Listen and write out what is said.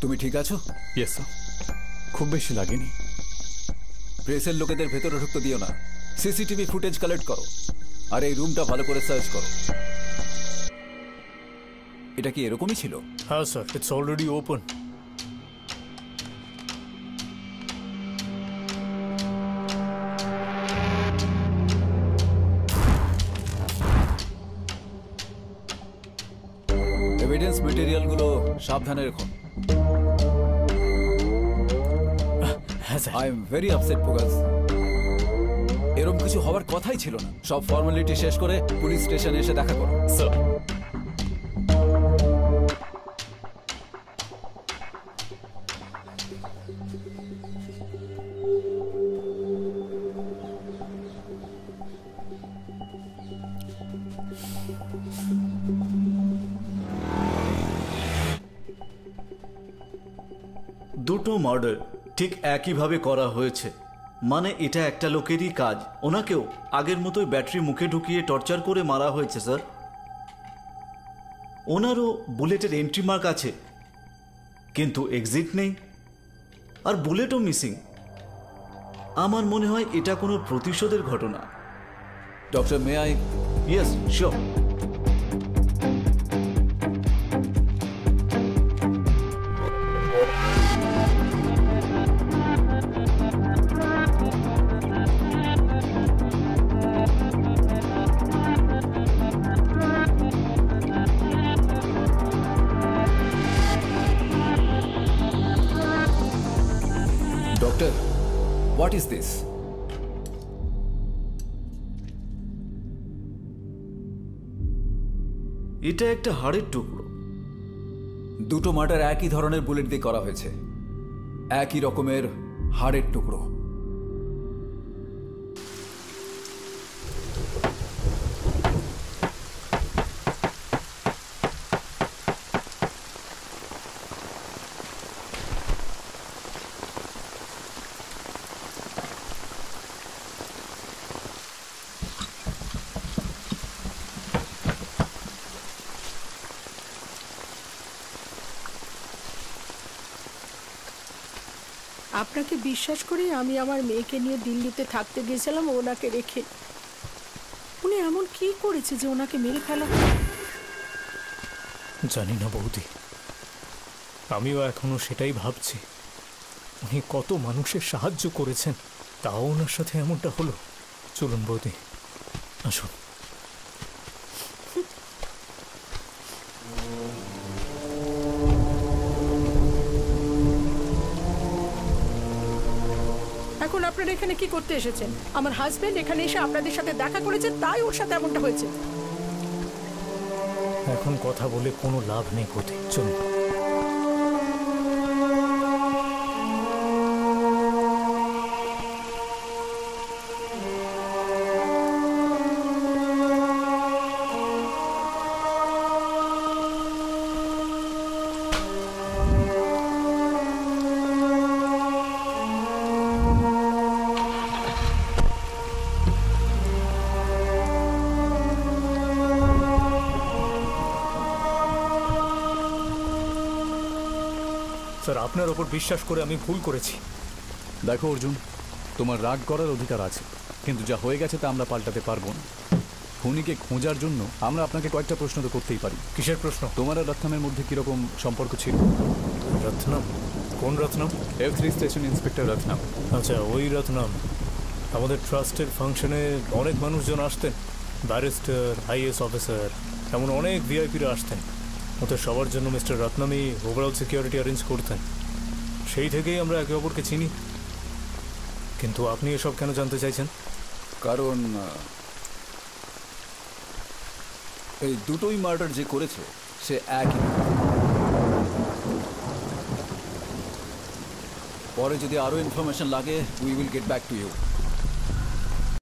তুমি ঠিক আছো? ইয়েস স্যার, খুব বেশি লাগেনি। প্রেসের লোকেদের ভেতরে ঢুকতে দিও না। সিসিটিভি ফুটেজ কালেক্ট করো আর এই রুমটা ভালো করে সার্চ করো। এটা কি এরকমই ছিল? হ্যাঁ sir, it's already open. Evidence মেটেরিয়ালগুলো সাবধানে রাখুন। হ্যাঁ sir. I am very upset পোগাস। এরকম কিছু হওয়ার কথাই ছিল না। সব ফর্মালিটি শেষ করে পুলিশ স্টেশনে এসে দেখা করো। স্যার, দুটো মার্ডার ঠিক একইভাবে করা হয়েছে, মানে এটা একটা লোকেরই কাজ। ওনাকেও আগের মতোই ব্যাটারি মুখে ঢুকিয়ে টর্চার করে মারা হয়েছে স্যার। ওনারও বুলেটের এন্ট্রি মার্ক আছে, কিন্তু এক্সিট নেই, আর বুলেটও মিসিং। আমার মনে হয় এটা কোনো প্রতিশোধের ঘটনা। Doctor may I? Yes, sure. Doctor, what is this? এটা একটা হাড়ের টুকরো। দুটো মার্ডার একই ধরনের বুলেট দিয়ে করা হয়েছে, একই রকমের হাড়ের টুকরো। আপনাকে বিশ্বাস করে আমি আমার মেয়েকে নিয়ে দিল্লিতে থাকতে গেছিলাম ওনাকে রেখে। উনি এমন কি করেছে যে ওনাকে মেরে ফেলা? জানি না বৌদি, আমিও এখনো সেটাই ভাবছি। উনি কত মানুষের সাহায্য করেছেন, তাও ওনার সাথে এমনটা হলো। চলুন বৌদি, আসুন। এখন আপনারা এখানে কি করতে এসেছেন? আমার হাজবেন্ড এখানে এসে আপনাদের সাথে দেখা করেছে, তাই ওর সাথে এমনটা হয়েছে। এখন কথা বলে কোনো লাভ নেই বৌদি, চলুন। স্যার, আপনার ওপর বিশ্বাস করে আমি ভুল করেছি। দেখো অর্জুন, তোমার রাগ করার অধিকার আছে, কিন্তু যা হয়ে গেছে তা আমরা পাল্টাতে পারবো না। খুনিকে খোঁজার জন্য আমরা আপনাকে কয়েকটা প্রশ্ন তো করতেই পারি। কিসের প্রশ্ন? তোমার আর রত্নামের মধ্যে কিরকম সম্পর্ক ছিল? রত্নাম? কোন Ratnam? F3 station inspector Ratnam. আচ্ছা, ওই রত্নাম। আমাদের ট্রাস্টের ফাংশনে অনেক মানুষজন আসতেন, ব্যারিস্টার, আইএস অফিসার, এমন অনেক ভিআইপিরা আসতেন। ওদের সবার জন্য মিস্টার রত্নামই ওভারঅল সিকিউরিটি অ্যারেঞ্জ করতেন। সেই থেকেই আমরা একে অপরকে চিনি। কিন্তু আপনি এসব কেন জানতে চাইছেন? কারণ এই দুটোই মার্ডার যে করেছে সে একই। পরে যদি আরো ইনফরমেশন লাগে, we will get back to you.